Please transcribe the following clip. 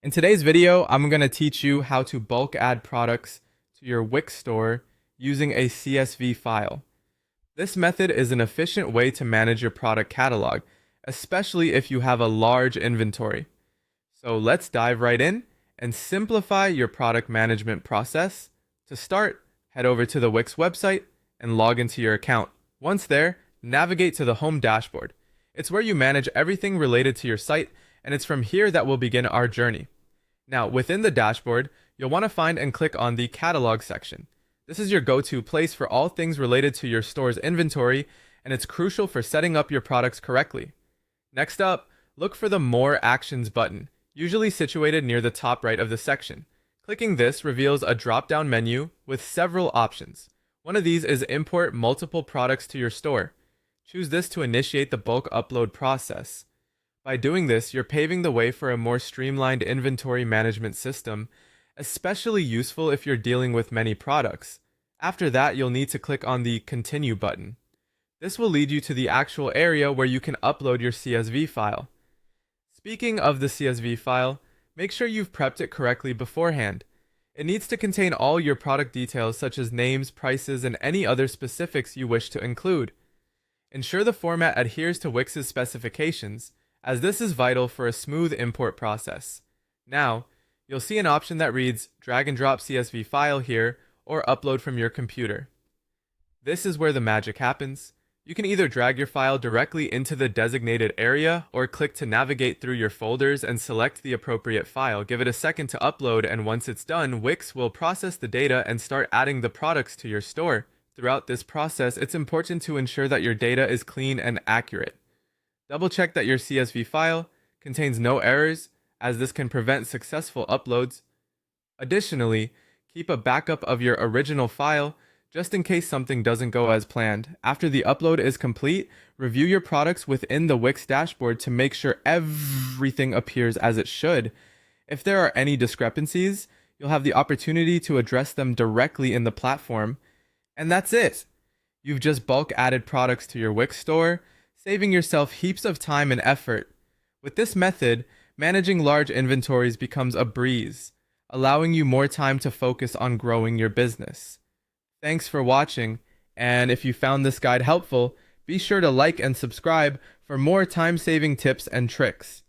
In today's video, I'm going to teach you how to bulk add products to your Wix store using a CSV file. This method is an efficient way to manage your product catalog, especially if you have a large inventory. So let's dive right in and simplify your product management process. To start, head over to the Wix website and log into your account. Once there, navigate to the home dashboard. It's where you manage everything related to your site, and it's from here that we'll begin our journey. Now, within the dashboard, you'll want to find and click on the catalog section. This is your go-to place for all things related to your store's inventory, and it's crucial for setting up your products correctly. Next up, look for the More Actions button, usually situated near the top right of the section. Clicking this reveals a drop-down menu with several options. One of these is Import multiple products to your store. Choose this to initiate the bulk upload process. By doing this, you're paving the way for a more streamlined inventory management system, especially useful if you're dealing with many products. After that, you'll need to click on the Continue button. This will lead you to the actual area where you can upload your CSV file. Speaking of the CSV file, make sure you've prepped it correctly beforehand. It needs to contain all your product details such as names, prices, and any other specifics you wish to include. Ensure the format adheres to Wix's specifications, as this is vital for a smooth import process. Now, you'll see an option that reads Drag and Drop CSV File here, or Upload from your computer. This is where the magic happens. You can either drag your file directly into the designated area, or click to navigate through your folders and select the appropriate file. Give it a second to upload, and once it's done, Wix will process the data and start adding the products to your store. Throughout this process, it's important to ensure that your data is clean and accurate. Double check that your CSV file contains no errors, as this can prevent successful uploads. Additionally, keep a backup of your original file just in case something doesn't go as planned. After the upload is complete, review your products within the Wix dashboard to make sure everything appears as it should. If there are any discrepancies, you'll have the opportunity to address them directly in the platform. And that's it. You've just bulk added products to your Wix store, saving yourself heaps of time and effort. With this method, managing large inventories becomes a breeze, allowing you more time to focus on growing your business. Thanks for watching, and if you found this guide helpful, be sure to like and subscribe for more time-saving tips and tricks.